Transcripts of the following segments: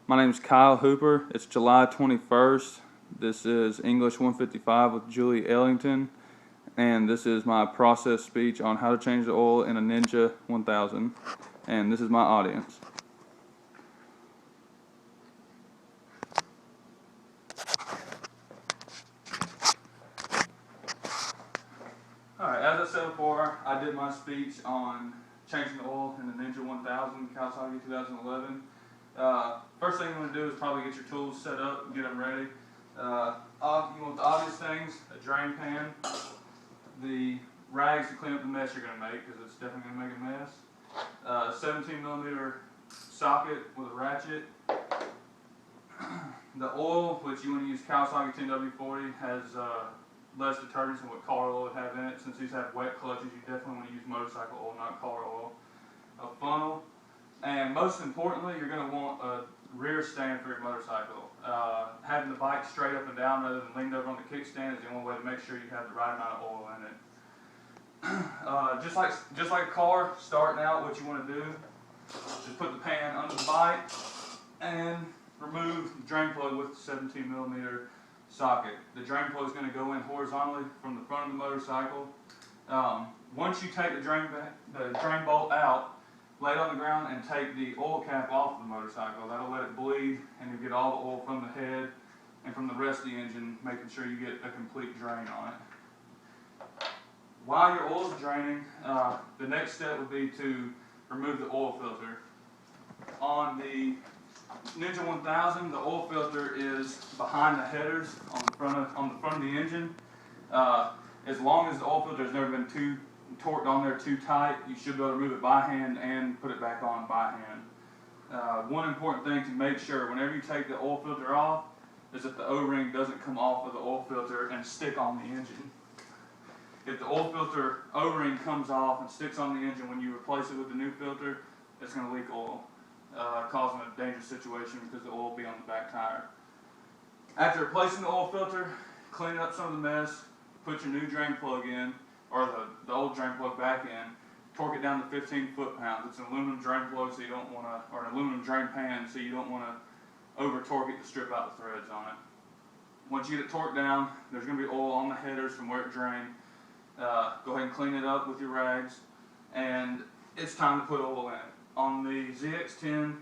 My name is Kyle Hooper. It's July 21st. This is English 155 with Julie Ellington, and this is my process speech on how to change the oil in a Ninja 1000, and this is my audience. Alright, as I said before, I did my speech on changing the oil in the Ninja 1000 Kawasaki 2011. First thing you want to do is probably get your tools set up and get them ready. You want the obvious things: a drain pan, the rags to clean up the mess you're going to make, because it's definitely going to make a mess, a 17mm socket with a ratchet. The oil, which you want to use Kawasaki 10W40, has less detergents than what car oil would have in it. Since these have wet clutches, you definitely want to use motorcycle oil, not car oil. A funnel, and most importantly, you're going to want a rear stand for your motorcycle. Having the bike straight up and down rather than leaned over on the kickstand is the only way to make sure you have the right amount of oil in it. Just like a car, starting out, what you want to do is put the pan under the bike and remove the drain plug with the 17mm socket. The drain plug is going to go in horizontally from the front of the motorcycle. Once you take the drain bolt out, lay it on the ground and take the oil cap off the motorcycle. That'll let it bleed, and you get all the oil from the head and from the rest of the engine, making sure you get a complete drain on it. While your oil is draining, the next step would be to remove the oil filter. On the Ninja 1000, the oil filter is behind the headers on the front of the engine. As long as the oil filter has never been torqued on there too tight, you should be able to remove it by hand and put it back on by hand. One important thing to make sure whenever you take the oil filter off is that the O-ring doesn't come off of the oil filter and stick on the engine. If the oil filter O-ring comes off and sticks on the engine when you replace it with the new filter, it's going to leak oil, causing a dangerous situation because the oil will be on the back tire. After replacing the oil filter, clean up some of the mess, put your new drain plug in, or the old drain plug back in, torque it down to 15 foot-pounds. It's an aluminum drain plug, so you don't want to, or an aluminum drain pan, so you don't want to over-torque it to strip out the threads on it. Once you get it torqued down, there's going to be oil on the headers from where it drained. Go ahead and clean it up with your rags, and it's time to put oil in it. On the Zx10,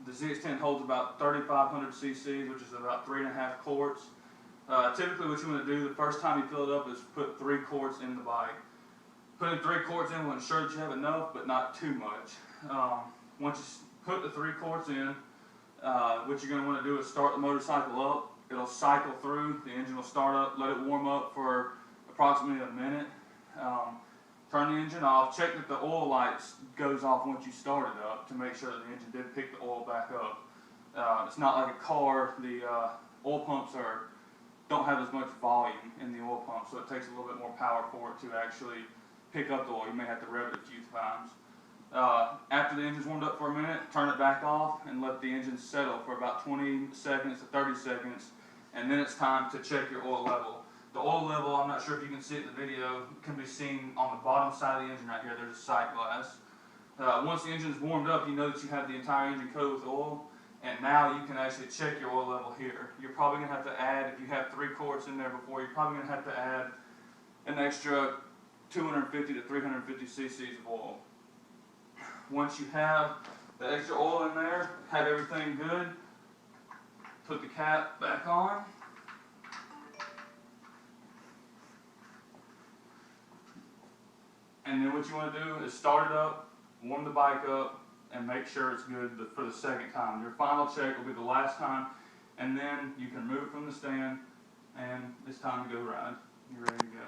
the Zx10 holds about 3,500 cc's, which is about 3.5 quarts. Typically what you want to do the first time you fill it up is put 3 quarts in the bike. Putting 3 quarts in will ensure that you have enough, but not too much. Once you put the 3 quarts in, what you're going to want to do is start the motorcycle up. It'll cycle through, the engine will start up, let it warm up for approximately a minute. Turn the engine off, check that the oil lights goes off once you start it up to make sure that the engine did pick the oil back up. It's not like a car, the oil pumps don't have as much volume in the oil pump, so it takes a little bit more power for it to actually pick up the oil. You may have to rev it a few times. After the engine's warmed up for a minute, turn it back off and let the engine settle for about 20 seconds to 30 seconds, and then it's time to check your oil level. The oil level, I'm not sure if you can see it in the video, can be seen on the bottom side of the engine right here. There's a sight glass. Once the engine's warmed up, you know that you have the entire engine coated with oil. And now you can actually check your oil level here. You're probably going to have to add, if you have 3 quarts in there before, you're probably going to have to add an extra 250 to 350 cc's of oil. Once you have the extra oil in there, have everything good, put the cap back on. And then what you want to do is start it up, warm the bike up, and make sure it's good for the second time. Your final check will be the last time, and then you can remove it from the stand, and it's time to go ride. You're ready to go.